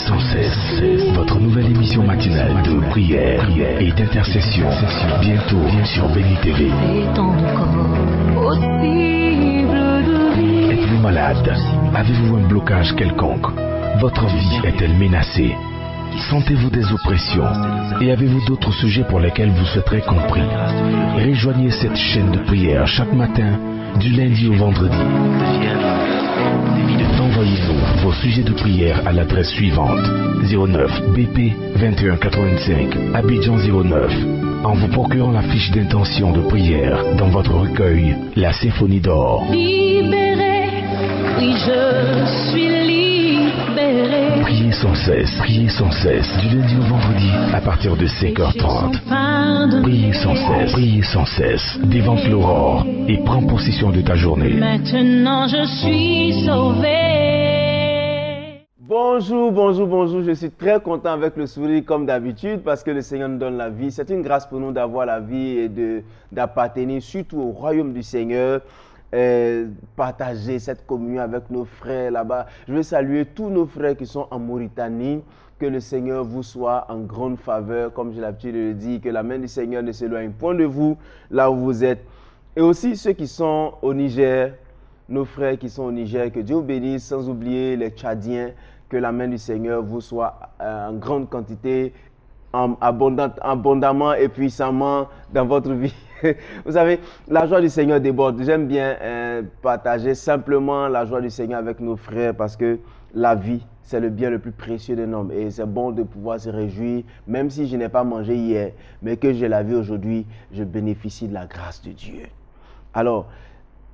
sans cesse, votre nouvelle émission matinale de prière et d'intercession, bientôt sur Béni TV. Êtes-vous malade? Avez-vous un blocage quelconque? Votre vie est-elle menacée? Sentez-vous des oppressions? Et avez-vous d'autres sujets pour lesquels vous souhaiterez compris? Rejoignez cette chaîne de prière chaque matin, du lundi au vendredi. Envoyez-nous vos sujets de prière à l'adresse suivante: 09 BP 2185 Abidjan 09, en vous procurant la fiche d'intention de prière dans votre recueil La Symphonie d'Or. Libéré, oui je suis libéré. Priez sans cesse, du lundi au vendredi à partir de 5h30. Priez sans cesse, dévante l'aurore et prends possession de ta journée. Maintenant je suis sauvé. Bonjour, je suis très content avec le sourire comme d'habitude parce que le Seigneur nous donne la vie. C'est une grâce pour nous d'avoir la vie et d'appartenir surtout au royaume du Seigneur. Partager cette communion avec nos frères là-bas. Je veux saluer tous nos frères qui sont en Mauritanie. Que le Seigneur vous soit en grande faveur, comme j'ai l'habitude de le dire, que la main du Seigneur ne s'éloigne point de vous, là où vous êtes. Et aussi ceux qui sont au Niger, nos frères qui sont au Niger, que Dieu vous bénisse, sans oublier les Tchadiens, que la main du Seigneur vous soit en grande quantité, abondamment et puissamment dans votre vie. Vous savez, la joie du Seigneur déborde. J'aime bien partager simplement la joie du Seigneur avec nos frères parce que la vie, c'est le bien le plus précieux d'un homme. Et c'est bon de pouvoir se réjouir, même si je n'ai pas mangé hier, mais que j'ai la vie aujourd'hui, je bénéficie de la grâce de Dieu. Alors,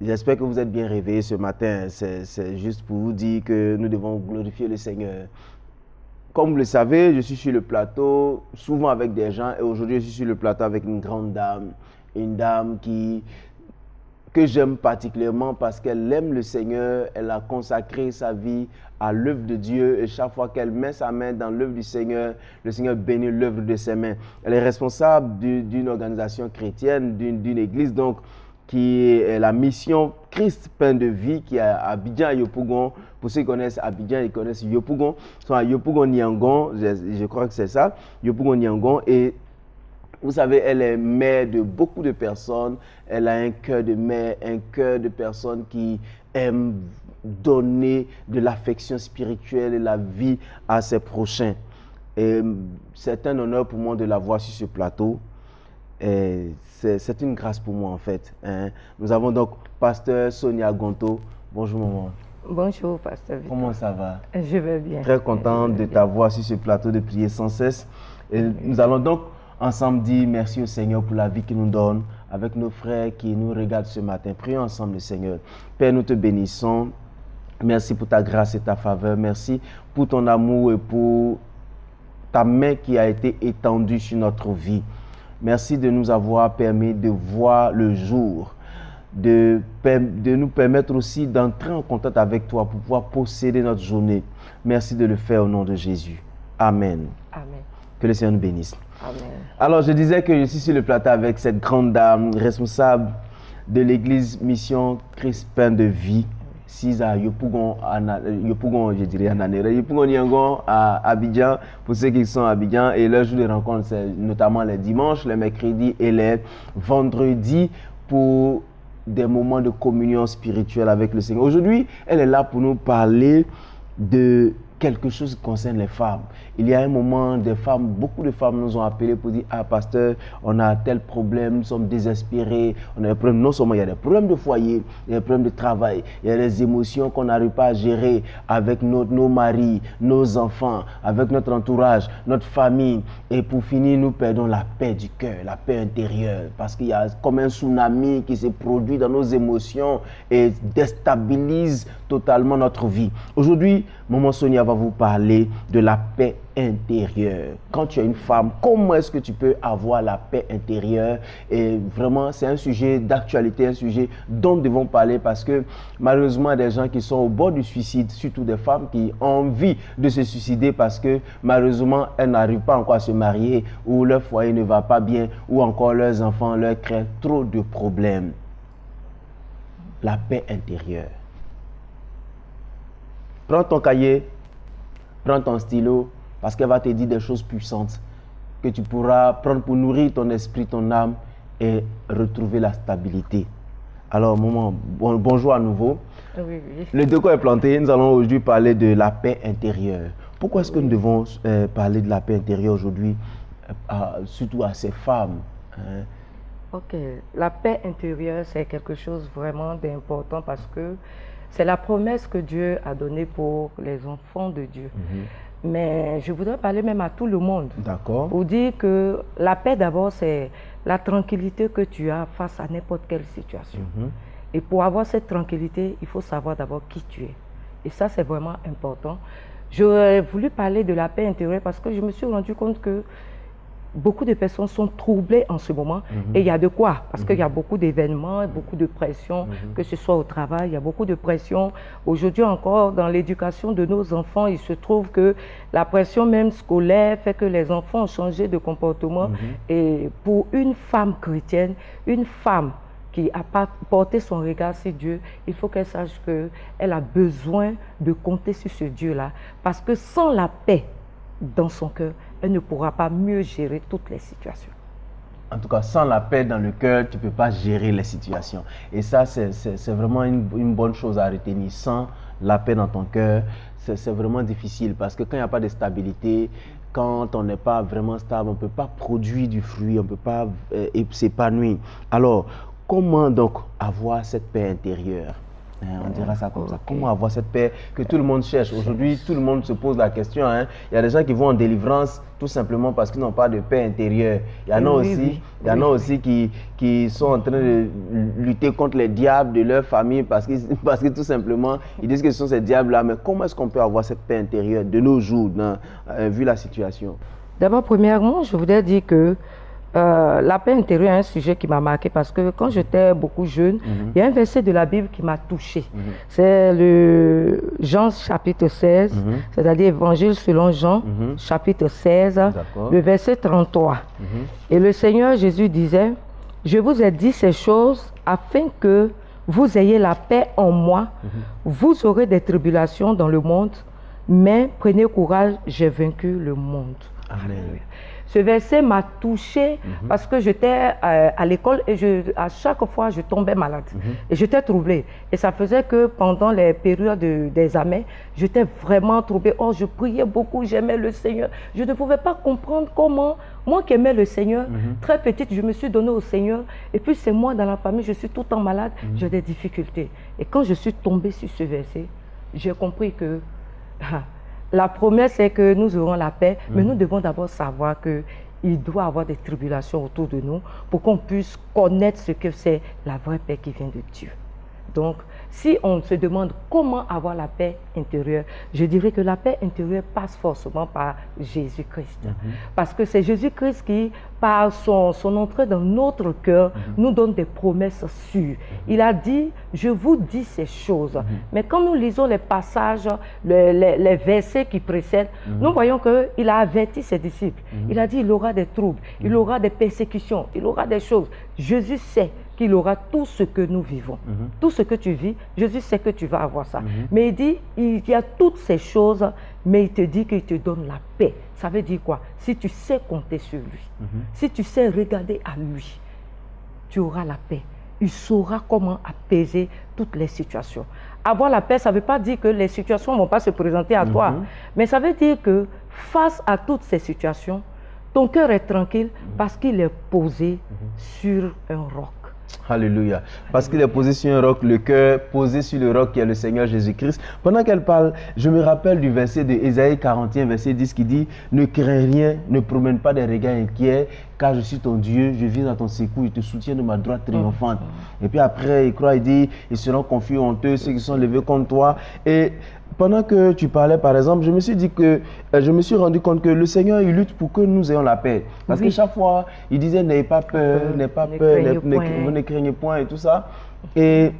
j'espère que vous êtes bien réveillés ce matin. C'est juste pour vous dire que nous devons glorifier le Seigneur. Comme vous le savez, je suis sur le plateau, souvent avec des gens, et aujourd'hui je suis sur le plateau avec une grande dame. Une dame que j'aime particulièrement parce qu'elle aime le Seigneur, elle a consacré sa vie à l'œuvre de Dieu et chaque fois qu'elle met sa main dans l'œuvre du Seigneur, le Seigneur bénit l'œuvre de ses mains. Elle est responsable d'une organisation chrétienne, d'une église donc qui est la mission Christ Pain de Vie qui est à Abidjan, Yopougon. Pour ceux qui connaissent Abidjan, ils connaissent Yopougon. Ils sont à Yopougon-Niangon, je crois que c'est ça, Yopougon-Niangon. Et vous savez, elle est mère de beaucoup de personnes. Elle a un cœur de mère, un cœur de personnes qui aiment donner de l'affection spirituelle et la vie à ses prochains. Et c'est un honneur pour moi de la voir sur ce plateau. C'est une grâce pour moi en fait. Nous avons donc Pasteur Sonia Gonto. Bonjour maman. Bonjour Pasteur Victor. Comment ça va? Je vais bien. Très content de t'avoir sur ce plateau, de prier sans cesse. Et nous allons donc ensemble dire merci au Seigneur pour la vie qu'il nous donne, avec nos frères qui nous regardent ce matin. Prions ensemble le Seigneur. Père, nous te bénissons. Merci pour ta grâce et ta faveur. Merci pour ton amour et pour ta main qui a été étendue sur notre vie. Merci de nous avoir permis de voir le jour, de nous permettre aussi d'entrer en contact avec toi pour pouvoir posséder notre journée. Merci de le faire au nom de Jésus. Amen. Amen. Que le Seigneur nous bénisse. Amen. Alors, je disais que je suis sur le plateau avec cette grande dame, responsable de l'église Mission Christ Pain de Vie, 6 à Yopougon, je dirais en Anéré, Yopougon-Niangon à Abidjan, pour ceux qui sont à Abidjan. Et leur jour de rencontre, c'est notamment les dimanches, les mercredis et les vendredis pour des moments de communion spirituelle avec le Seigneur. Aujourd'hui, elle est là pour nous parler de quelque chose qui concerne les femmes. Il y a un moment, beaucoup de femmes nous ont appelé pour dire: ah pasteur, on a tel problème, nous sommes désespérés, on a des problèmes. Non seulement il y a des problèmes de foyer, il y a des problèmes de travail, il y a des émotions qu'on n'arrive pas à gérer avec nos maris, nos enfants, avec notre entourage, notre famille. Et pour finir, nous perdons la paix du cœur, la paix intérieure, parce qu'il y a comme un tsunami qui se produit dans nos émotions et déstabilise totalement notre vie. Aujourd'hui, maman Sonia va vous parler de la paix intérieure. Quand tu es une femme, comment est-ce que tu peux avoir la paix intérieure? Et vraiment, c'est un sujet d'actualité, un sujet dont nous devons parler parce que malheureusement, il y a des gens qui sont au bord du suicide, surtout des femmes qui ont envie de se suicider parce que malheureusement, elles n'arrivent pas encore à se marier ou leur foyer ne va pas bien ou encore leurs enfants leur créent trop de problèmes. La paix intérieure. Prends ton cahier, prends ton stylo, parce qu'elle va te dire des choses puissantes que tu pourras prendre pour nourrir ton esprit, ton âme et retrouver la stabilité. Alors, maman, bonjour à nouveau. Oui, oui. Le décor est planté. Nous allons aujourd'hui parler de la paix intérieure. Pourquoi est-ce que nous devons parler de la paix intérieure aujourd'hui, surtout à ces femmes, hein? Ok, la paix intérieure, c'est quelque chose vraiment d'important parce que c'est la promesse que Dieu a donnée pour les enfants de Dieu. Mais je voudrais parler même à tout le monde. D'accord. Pour dire que la paix d'abord, c'est la tranquillité que tu as face à n'importe quelle situation. Et pour avoir cette tranquillité, il faut savoir d'abord qui tu es. Et ça, c'est vraiment important. J'aurais voulu parler de la paix intérieure parce que je me suis rendu compte que beaucoup de personnes sont troublées en ce moment. Et il y a de quoi? Parce qu'il y a beaucoup d'événements, beaucoup de pression, que ce soit au travail, il y a beaucoup de pression. Aujourd'hui encore, dans l'éducation de nos enfants, il se trouve que la pression même scolaire fait que les enfants ont changé de comportement. Et pour une femme chrétienne, une femme qui a porté son regard sur Dieu, il faut qu'elle sache qu'elle a besoin de compter sur ce Dieu-là. Parce que sans la paix dans son cœur, elle ne pourra pas mieux gérer toutes les situations. En tout cas, sans la paix dans le cœur, tu ne peux pas gérer les situations. Et ça, c'est vraiment une bonne chose à retenir. Sans la paix dans ton cœur, c'est vraiment difficile. Parce que quand il n'y a pas de stabilité, quand on n'est pas vraiment stable, on ne peut pas produire du fruit, on ne peut pas s'épanouir. Alors, comment donc avoir cette paix intérieure? On dira ça comme ça. Comment avoir cette paix que tout le monde cherche? Aujourd'hui, tout le monde se pose la question. Hein. Il y a des gens qui vont en délivrance tout simplement parce qu'ils n'ont pas de paix intérieure. Il y en a aussi qui sont en train de lutter contre les diables de leur famille parce que tout simplement, ils disent que ce sont ces diables-là. Mais comment est-ce qu'on peut avoir cette paix intérieure de nos jours, vu la situation? D'abord, premièrement, je voudrais dire que la paix intérieure est un sujet qui m'a marqué parce que quand j'étais beaucoup jeune, il y a un verset de la Bible qui m'a touché. C'est le Jean chapitre 16, c'est-à-dire Évangile selon Jean, chapitre 16, le verset 33. Et le Seigneur Jésus disait, « Je vous ai dit ces choses afin que vous ayez la paix en moi. Vous aurez des tribulations dans le monde, mais prenez courage, j'ai vaincu le monde. » Amen. Ce verset m'a touché parce que j'étais à l'école et à chaque fois je tombais malade et j'étais troublée. Et ça faisait que pendant les périodes d'examen, j'étais vraiment troublée. Oh, je priais beaucoup, j'aimais le Seigneur. Je ne pouvais pas comprendre comment, moi qui aimais le Seigneur, très petite, je me suis donnée au Seigneur. Et puis c'est moi dans la famille, je suis tout le temps malade, j'ai des difficultés. Et quand je suis tombée sur ce verset, j'ai compris que... La promesse est que nous aurons la paix, mais nous devons d'abord savoir qu'il doit y avoir des tribulations autour de nous pour qu'on puisse connaître ce que c'est la vraie paix qui vient de Dieu. Donc, si on se demande comment avoir la paix intérieure, je dirais que la paix intérieure passe forcément par Jésus-Christ. Parce que c'est Jésus-Christ qui, par son entrée dans notre cœur, nous donne des promesses sûres. Il a dit, je vous dis ces choses. Mais quand nous lisons les passages, les versets qui précèdent, nous voyons qu'il a averti ses disciples. Il a dit, il aura des troubles, il aura des persécutions, il aura des choses. Jésus sait qu'il aura tout ce que nous vivons. Tout ce que tu vis, Jésus sait que tu vas avoir ça. Mais il dit, il y a toutes ces choses, mais il te dit qu'il te donne la paix. Ça veut dire quoi? Si tu sais compter sur lui, si tu sais regarder à lui, tu auras la paix. Il saura comment apaiser toutes les situations. Avoir la paix, ça ne veut pas dire que les situations ne vont pas se présenter à toi, mais ça veut dire que face à toutes ces situations, ton cœur est tranquille parce qu'il est posé sur un roc. Alléluia. Parce qu'il est posé sur un roc, le cœur posé sur le roc qui est le Seigneur Jésus-Christ. Pendant qu'elle parle, je me rappelle du verset de Ésaïe 41, verset 10 qui dit « Ne crains rien, ne promène pas des regards inquiets, car je suis ton Dieu, je viens à ton secours, je te soutiens de ma droite triomphante. » Et puis après, il croit, il dit « Ils seront confus, honteux, ceux qui sont levés contre toi. » Et pendant que tu parlais, par exemple, je me suis dit que, je me suis rendu compte que le Seigneur, il lutte pour que nous ayons la paix. Parce que chaque fois, il disait, n'ayez pas peur, n'ayez pas peur, vous ne craignez point et tout ça. Et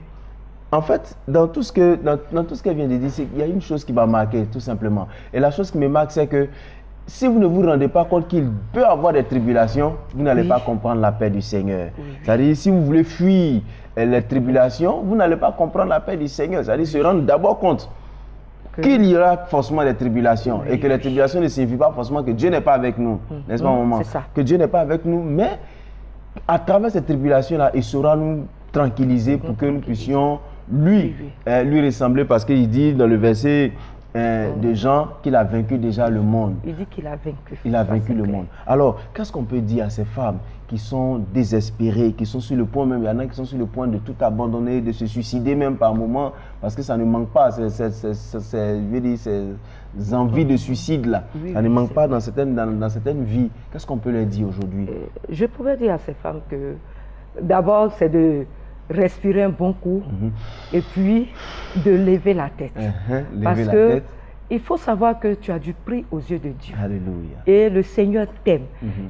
en fait, dans tout ce qu'elle vient de dire, il y a une chose qui m'a marqué, tout simplement. Et la chose qui me marque, c'est que si vous ne vous rendez pas compte qu'il peut avoir des tribulations, vous n'allez pas comprendre la paix du Seigneur. C'est-à-dire, si vous voulez fuir les tribulations, vous n'allez pas comprendre la paix du Seigneur. C'est-à-dire, se rendre d'abord compte qu'il y aura forcément des tribulations. Oui, et que les tribulations ne signifient pas forcément que Dieu n'est pas avec nous. N'est-ce pas, maman? C'est ça. Que Dieu n'est pas avec nous, mais à travers ces tribulations-là, il saura nous tranquilliser pour que nous puissions lui ressembler, parce qu'il dit dans le verset de Jean qu'il a vaincu déjà le monde. Il dit qu'il a vaincu. Il a vaincu le monde. Alors, qu'est-ce qu'on peut dire à ces femmes qui sont désespérées, qui sont sur le point même, il y en a qui sont sur le point de tout abandonner, de se suicider même par moment, parce que ça ne manque pas, je veux dire, ces envies de suicide-là. Oui, ça ne oui, manque pas dans certaines vies. Qu'est-ce qu'on peut leur dire aujourd'hui? Je pouvais dire à ces femmes que d'abord, c'est de respirer un bon coup et puis de lever la tête. Parce que il faut savoir que tu as du prix aux yeux de Dieu. Alléluia. Et le Seigneur t'aime.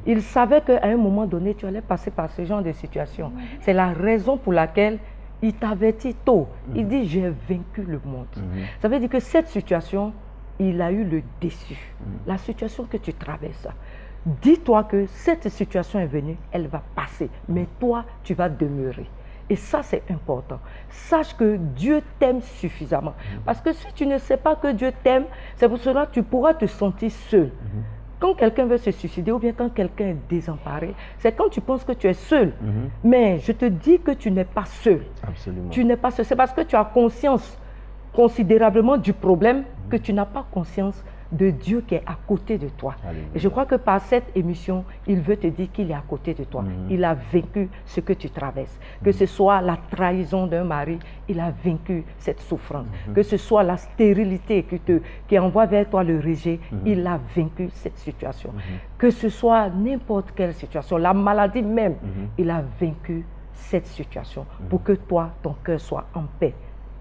Il savait qu'à un moment donné, tu allais passer par ce genre de situation. C'est la raison pour laquelle il t'avertit tôt. Il dit, j'ai vaincu le monde. Ça veut dire que cette situation, il a eu le déçu. La situation que tu traverses. Dis-toi que cette situation est venue, elle va passer. Mais toi, tu vas demeurer. Et ça, c'est important. Sache que Dieu t'aime suffisamment. Parce que si tu ne sais pas que Dieu t'aime, c'est pour cela que tu pourras te sentir seul. Quand quelqu'un veut se suicider ou bien quand quelqu'un est désemparé, c'est quand tu penses que tu es seul. Mais je te dis que tu n'es pas seul. Absolument. Tu n'es pas seul. C'est parce que tu as conscience considérablement du problème que tu n'as pas conscience de Dieu qui est à côté de toi. Alléluia. Et je crois que par cette émission, il veut te dire qu'il est à côté de toi. Il a vaincu ce que tu traverses. Que ce soit la trahison d'un mari, il a vaincu cette souffrance. Que ce soit la stérilité qui envoie vers toi le rejet, il a vaincu cette situation. Que ce soit n'importe quelle situation, la maladie même, il a vaincu cette situation pour que toi, ton cœur soit en paix.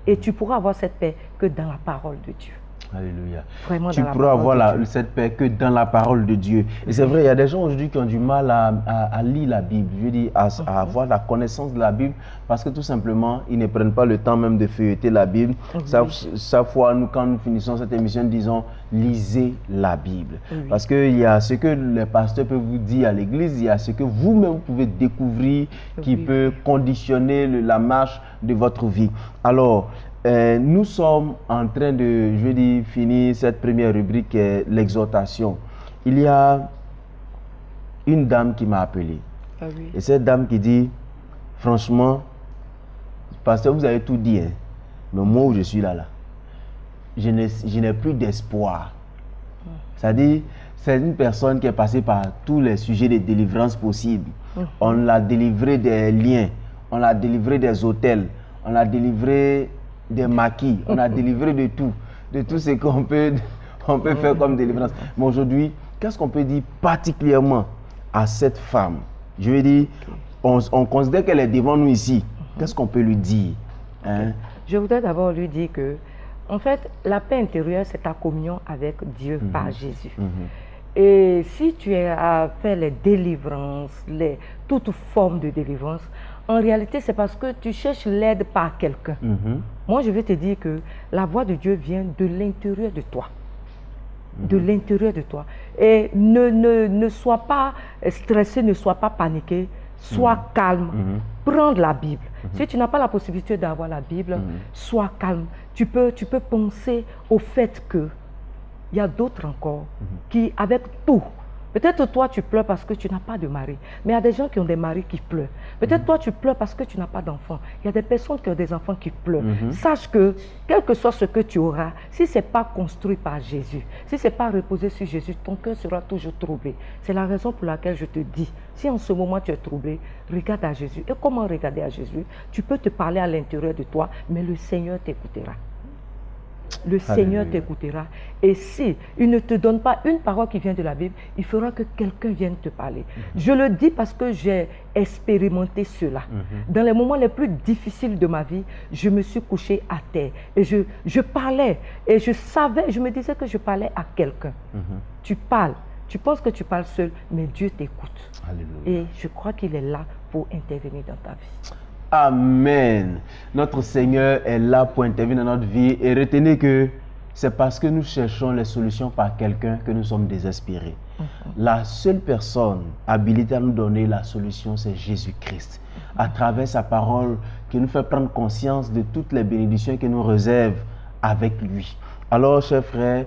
Et tu pourras avoir cette paix que dans la parole de Dieu. Alléluia. Vraiment tu pourras avoir cette paix que dans la parole de Dieu. Et c'est vrai, il y a des gens aujourd'hui qui ont du mal à lire la Bible, je veux dire, à avoir la connaissance de la Bible, parce que tout simplement, ils ne prennent pas le temps même de feuilleter la Bible. Chaque fois, nous, quand nous finissons cette émission, disons, lisez la Bible. Parce qu'il y a ce que les pasteurs peuvent vous dire à l'église, il y a ce que vous-même pouvez découvrir qui peut conditionner la marche de votre vie. Alors, nous sommes en train de, je veux dire, finir cette première rubrique, l'exhortation. Il y a une dame qui m'a appelé. Et cette dame qui dit, franchement, pasteur, vous avez tout dit, hein, mais moi où je suis là, je n'ai plus d'espoir. C'est-à-dire, c'est une personne qui est passée par tous les sujets de délivrance possibles. On l'a délivré des liens, on l'a délivré des hôtels, on l'a délivré des maquis, on a délivré de tout ce qu'on peut faire comme délivrance. Mais aujourd'hui, qu'est-ce qu'on peut dire particulièrement à cette femme? Je veux dire, on considère qu'elle est devant nous ici. Qu'est-ce qu'on peut lui dire, hein? Je voudrais d'abord lui dire que, en fait, la paix intérieure, c'est ta communion avec Dieu par Jésus. Et si tu as fait les délivrances, toute forme de délivrance, en réalité, c'est parce que tu cherches l'aide par quelqu'un. Moi, je vais te dire que la voix de Dieu vient de l'intérieur de toi. De l'intérieur de toi. Et ne sois pas stressé, ne sois pas paniqué, sois calme. Prends la Bible. Si tu n'as pas la possibilité d'avoir la Bible, sois calme. Tu peux penser au fait que il y a d'autres encore qui, avec tout, peut-être toi tu pleures parce que tu n'as pas de mari, mais il y a des gens qui ont des maris qui pleurent. Peut-être toi tu pleures parce que tu n'as pas d'enfants. Il y a des personnes qui ont des enfants qui pleurent. Sache que, quel que soit ce que tu auras, si ce n'est pas construit par Jésus, si ce n'est pas reposé sur Jésus, ton cœur sera toujours troublé. C'est la raison pour laquelle je te dis, si en ce moment tu es troublé, regarde à Jésus. Et comment regarder à Jésus? Tu peux te parler à l'intérieur de toi, mais le Seigneur t'écoutera. Le Seigneur t'écoutera. Et si il ne te donne pas une parole qui vient de la Bible, il fera que quelqu'un vienne te parler. Je le dis parce que j'ai expérimenté cela. Dans les moments les plus difficiles de ma vie, je me suis couché à terre. Et je parlais. Et je savais, je me disais que je parlais à quelqu'un. Tu parles. Tu penses que tu parles seul, mais Dieu t'écoute. Et je crois qu'il est là pour intervenir dans ta vie. Amen. Notre Seigneur est là pour intervenir dans notre vie. Et retenez que c'est parce que nous cherchons les solutions par quelqu'un que nous sommes désespérés. La seule personne habilitée à nous donner la solution, c'est Jésus-Christ. À travers sa parole qui nous fait prendre conscience de toutes les bénédictions qu'il nous réserve avec lui. Alors, chers frères,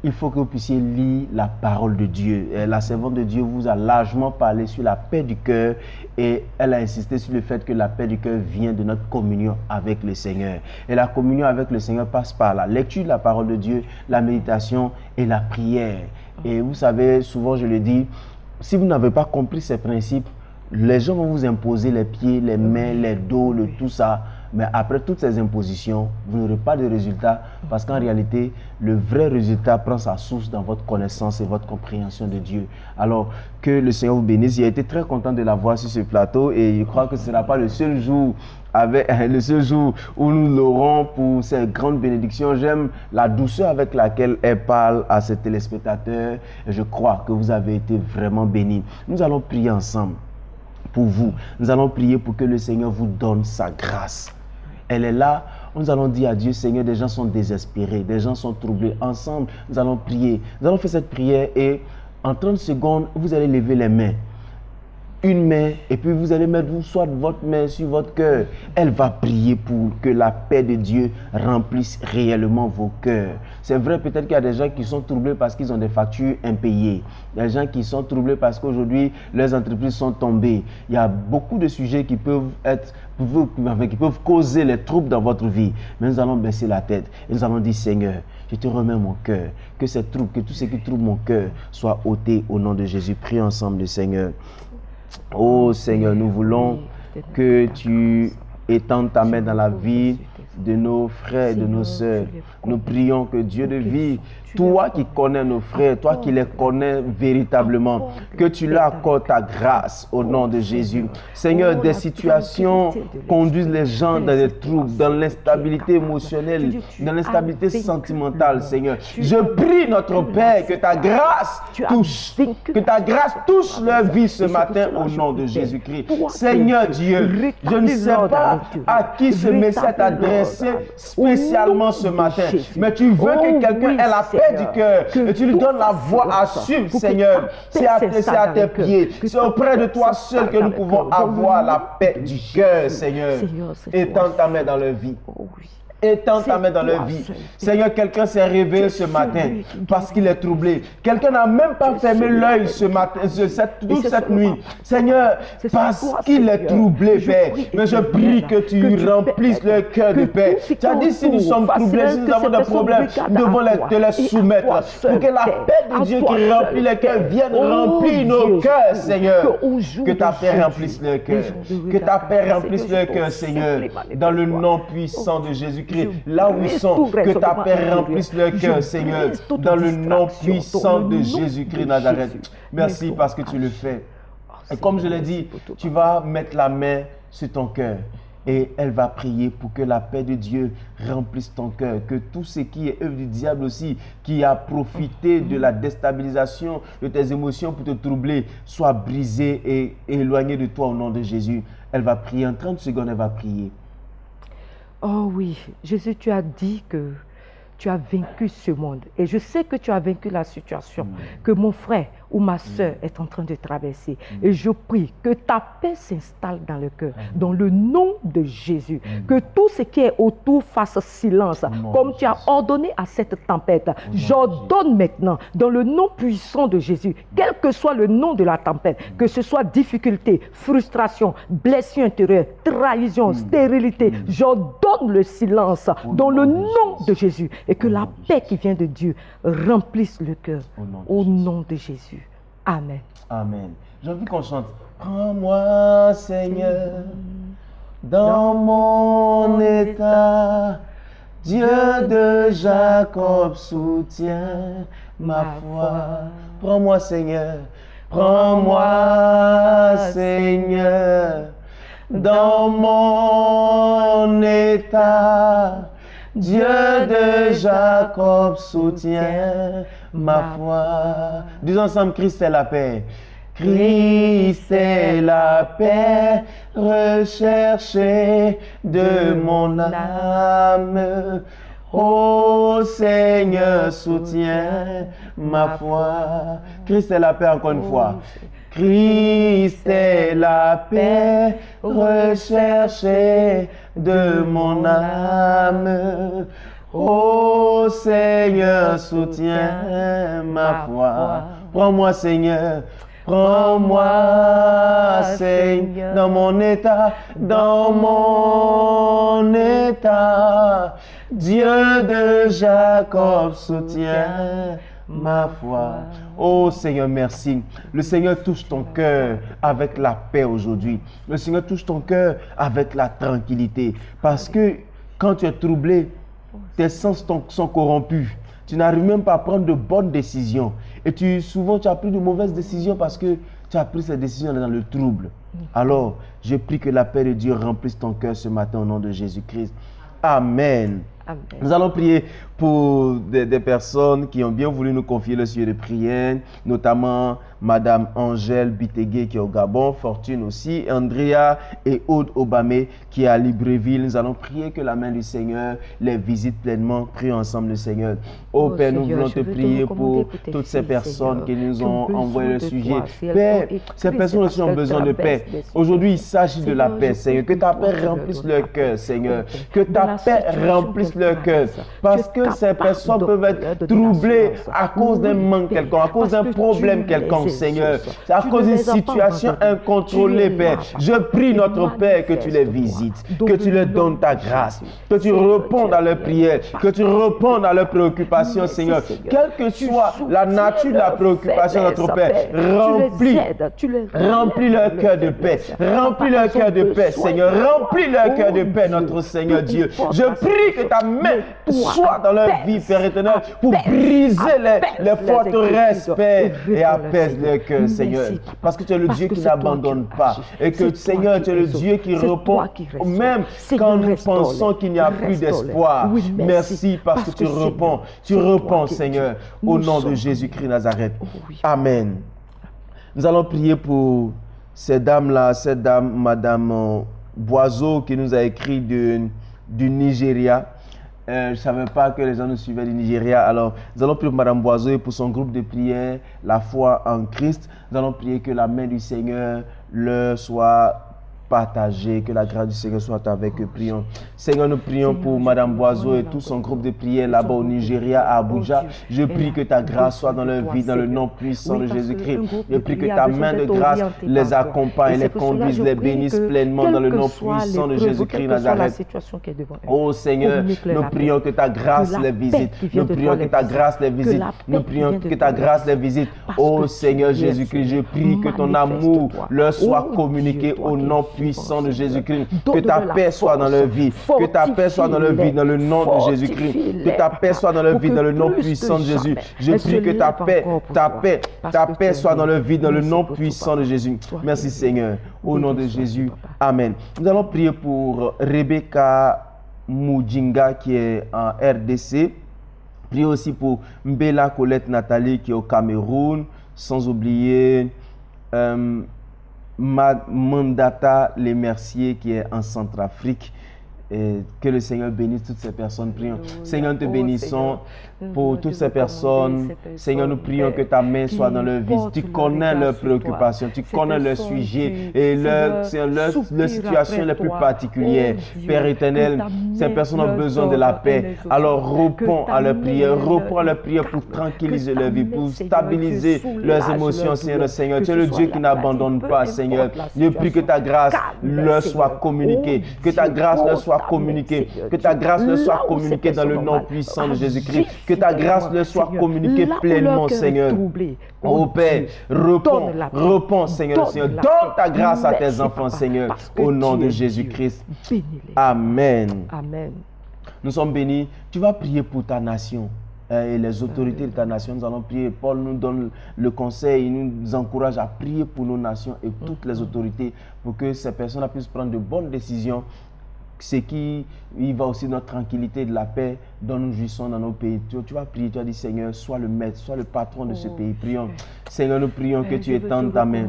il faut que vous puissiez lire la parole de Dieu. Et la servante de Dieu vous a largement parlé sur la paix du cœur et elle a insisté sur le fait que la paix du cœur vient de notre communion avec le Seigneur. Et la communion avec le Seigneur passe par la lecture de la parole de Dieu, la méditation et la prière. Et vous savez, souvent je le dis, si vous n'avez pas compris ces principes, les gens vont vous imposer les pieds, les mains, les dos, tout ça. Mais après toutes ces impositions, vous n'aurez pas de résultat parce qu'en réalité, le vrai résultat prend sa source dans votre connaissance et votre compréhension de Dieu. Alors, que le Seigneur vous bénisse. J'ai été très content de la voir sur ce plateau et je crois que ce ne sera pas le seul jour où nous l'aurons pour ces grandes bénédictions. J'aime la douceur avec laquelle elle parle à ses téléspectateurs et je crois que vous avez été vraiment bénis. Nous allons prier ensemble pour vous. Nous allons prier pour que le Seigneur vous donne sa grâce. Elle est là, nous allons dire à Dieu, Seigneur, des gens sont désespérés, des gens sont troublés. Ensemble, nous allons prier. Nous allons faire cette prière et en 30 secondes, vous allez lever les mains. Une main et puis vous allez mettre soit votre main sur votre cœur. Elle va prier pour que la paix de Dieu remplisse réellement vos cœurs. C'est vrai, peut-être qu'il y a des gens qui sont troublés parce qu'ils ont des factures impayées. Il y a des gens qui sont troublés parce qu'aujourd'hui, leurs entreprises sont tombées. Il y a beaucoup de sujets qui peuvent causer les troubles dans votre vie. Mais nous allons baisser la tête et nous allons dire, Seigneur, je te remets mon cœur. Que ces troubles, que tout ce qui trouble mon cœur soit ôté au nom de Jésus. Prions ensemble le Seigneur. Oh Seigneur, nous voulons que tu étendes ta main dans la vie de nos frères et de nos sœurs. Nous prions que Dieu de vie, toi qui connais nos frères, toi qui les connais véritablement, que tu leur accordes ta grâce au nom de Jésus. Seigneur, des situations conduisent les gens dans des troubles, dans l'instabilité émotionnelle, dans l'instabilité sentimentale, Seigneur. Je prie notre Père que ta grâce touche leur vie ce matin au nom de Jésus-Christ. Seigneur Dieu, je ne sais pas à qui ce message adressé spécialement ce matin, mais tu veux que quelqu'un ait la paix du cœur et tu lui donnes la voie à suivre, Seigneur. C'est à tes pieds, c'est auprès de toi seul que nous pouvons avoir la paix du cœur, Seigneur. Étends ta main dans leur vie. Étends ta main dans leur vie. Seigneur, quelqu'un s'est réveillé ce matin parce qu'il est troublé. Quelqu'un n'a même pas fermé l'œil ce matin, toute cette nuit. Seigneur, parce qu'il est troublé, Père. Mais je prie que tu remplisses leur cœur de paix. Tu as dit, si nous sommes troublés, si nous avons des problèmes, nous devons te les soumettre. Pour que la paix de Dieu qui remplit les cœurs vienne remplir nos cœurs, Seigneur. Que ta paix remplisse leur cœur. Que ta paix remplisse leur cœur, Seigneur. Dans le nom puissant de Jésus-Christ. Là où ils sont, que ta paix remplisse leur cœur, Seigneur, dans le nom puissant de Jésus-Christ Nazareth. Merci parce que tu le fais. Et comme je l'ai dit, tu vas mettre la main sur ton cœur et elle va prier pour que la paix de Dieu remplisse ton cœur, que tout ce qui est œuvre du diable aussi, qui a profité de la déstabilisation de tes émotions pour te troubler, soit brisé et éloigné de toi au nom de Jésus. Elle va prier, en 30 secondes, elle va prier. Oh oui, Jésus, tu as dit que tu as vaincu ce monde. Et je sais que tu as vaincu la situation que mon frère ou ma soeur est en train de traverser. Et je prie que ta paix s'installe dans le cœur, dans le nom de Jésus. Que tout ce qui est autour fasse silence, comme tu as ordonné à cette tempête. J'ordonne maintenant, dans le nom puissant de Jésus, quel que soit le nom de la tempête, que ce soit difficulté, frustration, blessure intérieure, trahison, stérilité, j'ordonne le silence dans le nom de Jésus. Et que la paix qui vient de Dieu remplisse le cœur au nom de Jésus. Amen. Amen. J'ai envie qu'on chante. Prends-moi, Seigneur, dans mon état. Dieu de Jacob soutient ma foi. Prends-moi, Seigneur. Prends-moi, Seigneur, dans mon état. Dieu de Jacob soutient ma foi. Disons ensemble, Christ est la paix. Christ est la paix recherchée de mon âme. Ô Seigneur, soutiens ma foi. Christ est la paix encore une fois. Christ est la paix recherchée de mon âme. Ô Seigneur, soutiens ma foi. Prends-moi, Seigneur. Prends-moi, Seigneur, dans mon état, Dieu de Jacob, soutiens ma foi. Oh Seigneur, merci. Le Seigneur touche ton cœur avec la paix aujourd'hui. Le Seigneur touche ton cœur avec la tranquillité. Parce que quand tu es troublé, tes sens sont corrompus. Tu n'arrives même pas à prendre de bonnes décisions. Et souvent, tu as pris de mauvaises décisions parce que tu as pris ces décisions dans le trouble. Alors, je prie que la paix de Dieu remplisse ton cœur ce matin au nom de Jésus-Christ. Amen. Amen. Nous allons prier pour des personnes qui ont bien voulu nous confier le sujet de prière, notamment Madame Angèle Bitegué qui est au Gabon, Fortune aussi, Andrea et Aude Obamé qui est à Libreville. Nous allons prier que la main du Seigneur les visite pleinement. Prions ensemble le Seigneur. Oh Père, nous voulons te prier pour toutes ces personnes qui nous ont envoyé le sujet. Père, ces personnes aussi ont besoin de paix. Aujourd'hui, il s'agit de la paix, Seigneur. Que ta paix remplisse leur cœur, Seigneur. Que ta paix remplisse leur cœur. Parce que ces personnes peuvent être troublées à cause d'un manque quelconque, à cause d'un problème quelconque, Seigneur. À cause d'une situation incontrôlée, Père. Je prie notre Père que tu les visites, que tu leur donnes ta grâce, que tu répondes à leurs prières, que tu répondes à leurs préoccupations, Seigneur. Quelle que soit la nature de la préoccupation de notre Père, remplis leur cœur de paix. Remplis leur cœur de paix, Seigneur. Remplis leur cœur de paix, notre Seigneur Dieu. Je prie que ta main soit dans leur vie, Père éternel, pour briser les forteresses, Père, et apaise leur cœur, Seigneur. Parce que tu es le Dieu qui n'abandonne pas. Et que, Seigneur, tu es le Dieu qui répond, même quand nous pensons qu'il n'y a plus d'espoir. Merci parce que tu réponds. Tu réponds, Seigneur, au nom de Jésus-Christ Nazareth. Amen. Nous allons prier pour cette dame-là, Madame Boiseau, qui nous a écrit du Nigeria. Je ne savais pas que les gens nous suivaient du Nigeria. Alors, nous allons prier pour Madame Boiseau et pour son groupe de prière, la foi en Christ. Nous allons prier que la main du Seigneur leur soit partagée, que la grâce du Seigneur soit avec eux. Prions. Seigneur, nous prions pour Madame Boiseau et tout son groupe de prière là-bas au Nigeria, à Abuja. Je prie que ta grâce soit dans leur vie, dans le nom puissant de Jésus-Christ. Je prie que ta main de grâce les accompagne, les conduise, les bénisse pleinement dans le nom puissant de Jésus-Christ Nazareth. Oh Seigneur, nous prions que ta grâce les visite. Nous prions que ta grâce les visite. Nous prions que ta grâce les visite. Oh Seigneur Jésus-Christ, je prie que ton amour leur soit communiqué au nom puissant de Jésus-Christ. Que ta paix soit dans leur vie. Que ta paix soit dans leur vie, dans le nom de Jésus-Christ. Que ta paix soit dans leur vie, dans le nom puissant de Jésus. Je prie que ta paix soit dans leur vie, dans le nom puissant de Jésus. Merci Seigneur. Au nom de Jésus. Amen. Nous allons prier pour Rebecca Moudjinga qui est en RDC. Priez aussi pour Mbela Colette Nathalie qui est au Cameroun. Sans oublier Mandata Les Merciers qui est en Centrafrique. Et que le Seigneur bénisse toutes ces personnes. Prions. Seigneur, nous te bénissons pour toutes ces personnes. Seigneur, nous prions que ta main soit dans leur vie. Tu connais leurs préoccupations, tu connais leurs sujets et leurs situations les plus particulières. Père éternel, ces personnes ont besoin de la paix. Alors réponds à leurs prières, réponds à leurs prières pour tranquilliser leur vie, pour stabiliser leurs émotions, Seigneur. Seigneur, tu es le Dieu qui n'abandonne pas, Seigneur. Je prie que ta grâce leur soit communiquée, que ta grâce leur soit communiquée, que ta grâce leur soit communiquée dans le nom puissant de Jésus-Christ, que ta grâce leur soit communiquée pleinement, Seigneur. Oh Père, réponds, Seigneur, Seigneur. Donne ta grâce à tes enfants, Seigneur, au nom de Jésus-Christ. Amen. Nous sommes bénis. Tu vas prier pour ta nation et les autorités de ta nation. Nous allons prier. Paul nous donne le conseil, il nous encourage à prier pour nos nations et toutes les autorités pour que ces personnes puissent prendre de bonnes décisions. Ce qui y va aussi notre tranquillité, de la paix dont nous jouissons dans nos pays. Tu vas prier, tu vas dire Seigneur, sois le maître, sois le patron de ce pays. Prions. Seigneur, nous prions que tu étendes ta main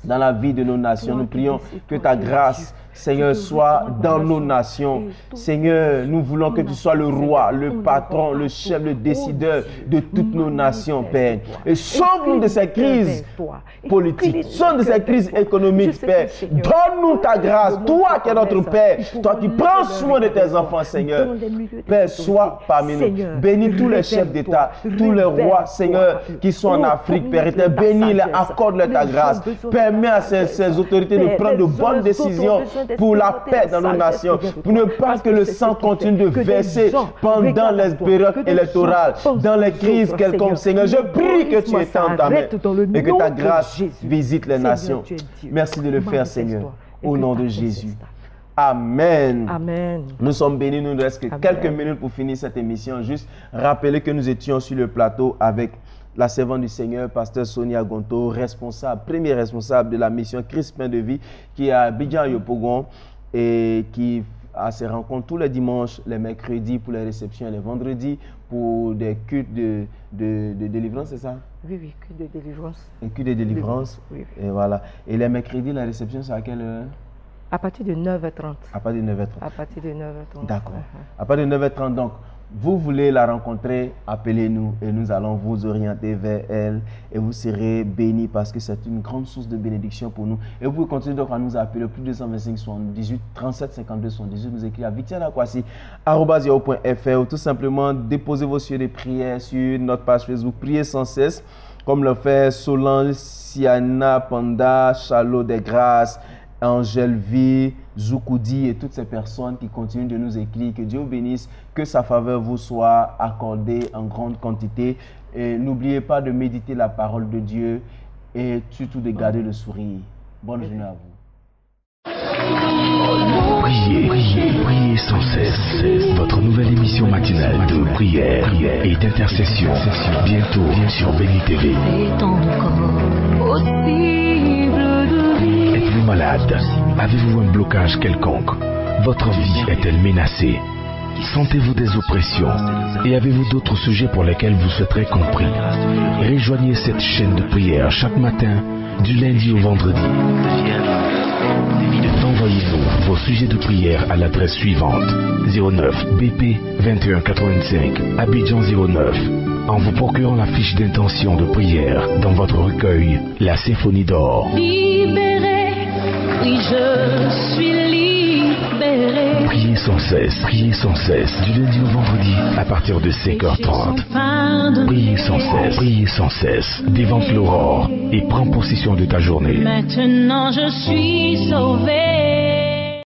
dans la vie de nos nations. Nous prions que ta grâce, Seigneur, soit dans nos nations. Seigneur, nous voulons que tu sois le roi, le patron, le chef, le décideur de toutes nos nations, Père. Et sauve-nous de ces crises politiques, sauve-nous de ces crises économiques, Père. Donne-nous ta grâce, toi qui es notre Père, toi qui prends soin de tes enfants, Seigneur. Père, soient parmi nous. Bénis tous les chefs d'État, tous les rois, Seigneur, qui sont en Afrique, Père éternel. Bénis-les, accorde-leur ta grâce. Permets à ces autorités de prendre de bonnes décisions pour la paix dans nos nations, pour ne pas que le sang continue de verser pendant les périodes électorales, dans les crises quelconques. Seigneur, je prie que tu étends ta main et que ta grâce visite les nations. Merci de le faire, Seigneur, au nom de Jésus. Amen. Amen. Nous sommes bénis, nous ne reste que quelques minutes pour finir cette émission. Juste rappeler que nous étions sur le plateau avec la servante du Seigneur, pasteur Sonia Gonto, premier responsable de la mission Christ Pain de Vie, qui est à Abidjan Yopougon et qui a ses rencontres tous les dimanches, les mercredis pour les réceptions et les vendredis pour des cultes de délivrance, c'est ça? Oui, oui, culte de délivrance. Un culte de délivrance. Oui. Et voilà. Et les mercredis, la réception, c'est à quelle heure? À partir de 9h30. À partir de 9h30. À partir de 9h30. D'accord. À partir de 9h30, donc, vous voulez la rencontrer, appelez-nous et nous allons vous orienter vers elle et vous serez bénis parce que c'est une grande source de bénédiction pour nous. Et vous pouvez continuer donc à nous appeler au plus 225 78 37 52 78, nous écrire à victianakwasi@yahoo.fr ou tout simplement déposer vos sujets de prière sur notre page Facebook Priez sans cesse, comme le fait Solange, Siana, Panda, Charlot des Grâces, Angèle V, Zoukoudi et toutes ces personnes qui continuent de nous écrire. Que Dieu vous bénisse, que sa faveur vous soit accordée en grande quantité. Et n'oubliez pas de méditer la parole de Dieu et surtout de garder le sourire. Bonne journée à vous. Priez sans cesse. Votre nouvelle émission matinale de prière et d'intercession. Bientôt sur Béni TV. Êtes-vous malade? Avez-vous un blocage quelconque? Votre vie est-elle menacée? Sentez-vous des oppressions? Et avez-vous d'autres sujets pour lesquels vous souhaiterez compris? Rejoignez cette chaîne de prière chaque matin, du lundi au vendredi. Envoyez-nous vos sujets de prière à l'adresse suivante: 09 BP 2185 Abidjan 09, en vous procurant la fiche d'intention de prière dans votre recueil La Symphonie d'Or. Libéré, oui je suis libéré. Priez sans cesse, du lundi au vendredi à partir de 5h30. Priez sans cesse, dévance l'aurore et prends possession de ta journée. Maintenant je suis sauvé.